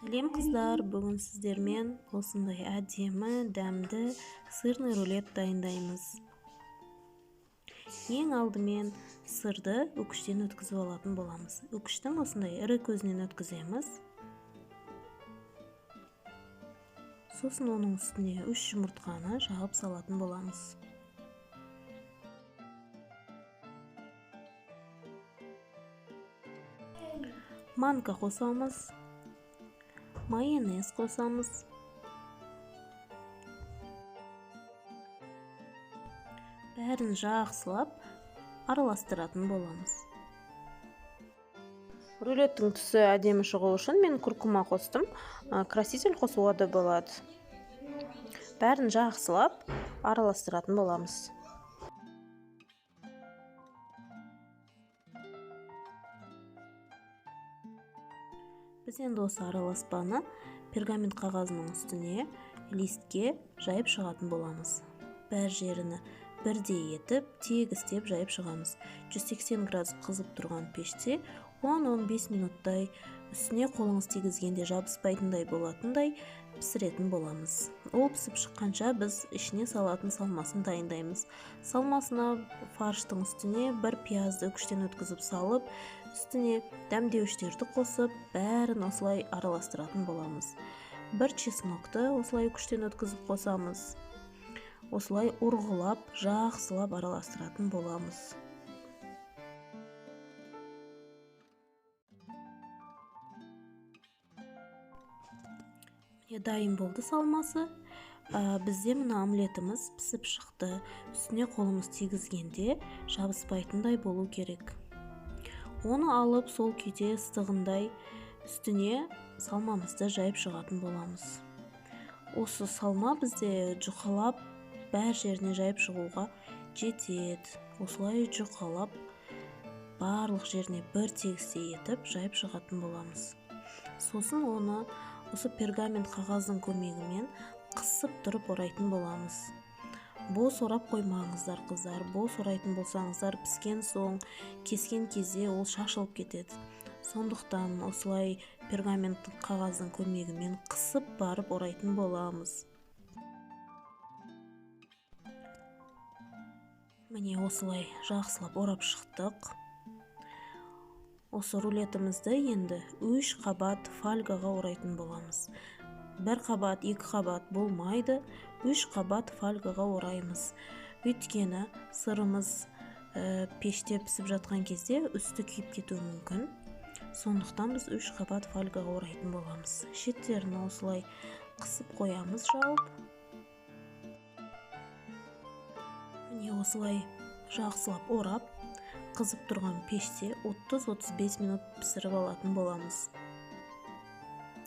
Сәлем қыздар, бүгін сіздермен осындай әдемі, дәмді сырный рулет дайындаймыз. Ең алдымен сырды үкіштен өткізіп алатын боламыз. Үкіштің осындай ірі көзінен өткіземіз. Сосын оның үстіне 3 жұмыртқаны жағып салатын боламыз. Манка қосамыз. Майонез қосамыз. Бәрін жақсылап араластыратын боламыз. Рулеттің түсі әдемі шығу үшін мен күркума қостым. Краситель қосуға да болады. Бәрін жақсылап араластыратын боламыз. Біз енді осы араласпаны пергамент қағазының үстіне листке жайып шығатын боламыз. Бәр жеріні бірдей етіп, тегістеп жайып шығамыз. 180 градус қызып тұрған пеште 10-15 минуттай үстіне қолыңыз тигізгенде жабыспайтындай болатындай пісіретін боламыз. Ол пісіп шыққанша біз ішіне салатын салмасын дайындаймыз. Салмасына фарштың үстіне бір пиязды үкіштен өткізіп салып, үстіне дәмдеуіштерді қосып, бәрін осылай араластыратын боламыз. Бір чеснокты осылай үкіштен өткізіп қосамыз. Осылай ұрғылап, жақсылап араластыратын боламыз. Дайын болды салмасы. Бізде мына омлетіміз пісіп шықты. Үстіне қолымыз тигізгенде жабыспайтындай болу керек. Оны алып сол күйде ыстығындай үстіне салмамызды жайып шығатын боламыз. Осы салма бізде жұқалап бәр жеріне жайып шығуға жетеді. Осылай жұқалап барлық жеріне бір тегістей етіп жайып шығатын боламыз. Сосын оны осы пергамент қағаздың көмегімен қысып тұрып орайтын боламыз. Бос орап қоймаңыздар қыздар. Бос орайтын болсаңыздар піскен соң кескен кезде ол шашылып кетеді. Сондықтан осылай пергамент қағаздың көмегімен қысып барып орайтын боламыз. Міне осылай жақсылап орап шықтық. Осы рулетімізді енді 3 қабат фольгаға орайтын боламыз. 1 қабат, 2 қабат болмайды, 3 қабат фольгаға ораймыз. Өйткені сырымыз пеште пісіп жатқан кезде үсті күйіп кетуі мүмкін. Сондықтан біз 3 қабат фольгаға орайтын боламыз. Шеттерін осылай қысып қоямыз жауып. Міне осылай жақсылап орап, қызып тұрған пеште 30-35 минут пісіріп алатын боламыз.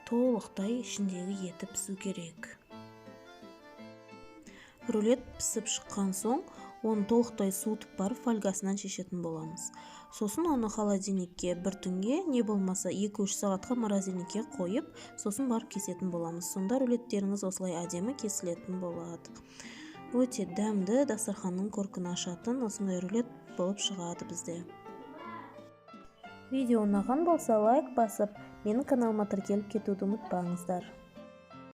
Толықтай ішіндегі еті пісу керек. Рулет пісіп шыққан соң, оны толықтай суытып барып фольгасынан шешетін боламыз. Сосын оны холодильникке бір түнге, не болмаса 2-3 сағатқа морозильникке қойып, сосын барып кесетін боламыз. Сонда рулеттеріңіз осылай әдемі кесілетін болады. Өте дәмді, дастарханның көркін ашатын осындай рулет болып шығады бізде. Видео ұнаған болса лайк басып, менің каналыма тіркеліп кетуді ұмытпаңыздар.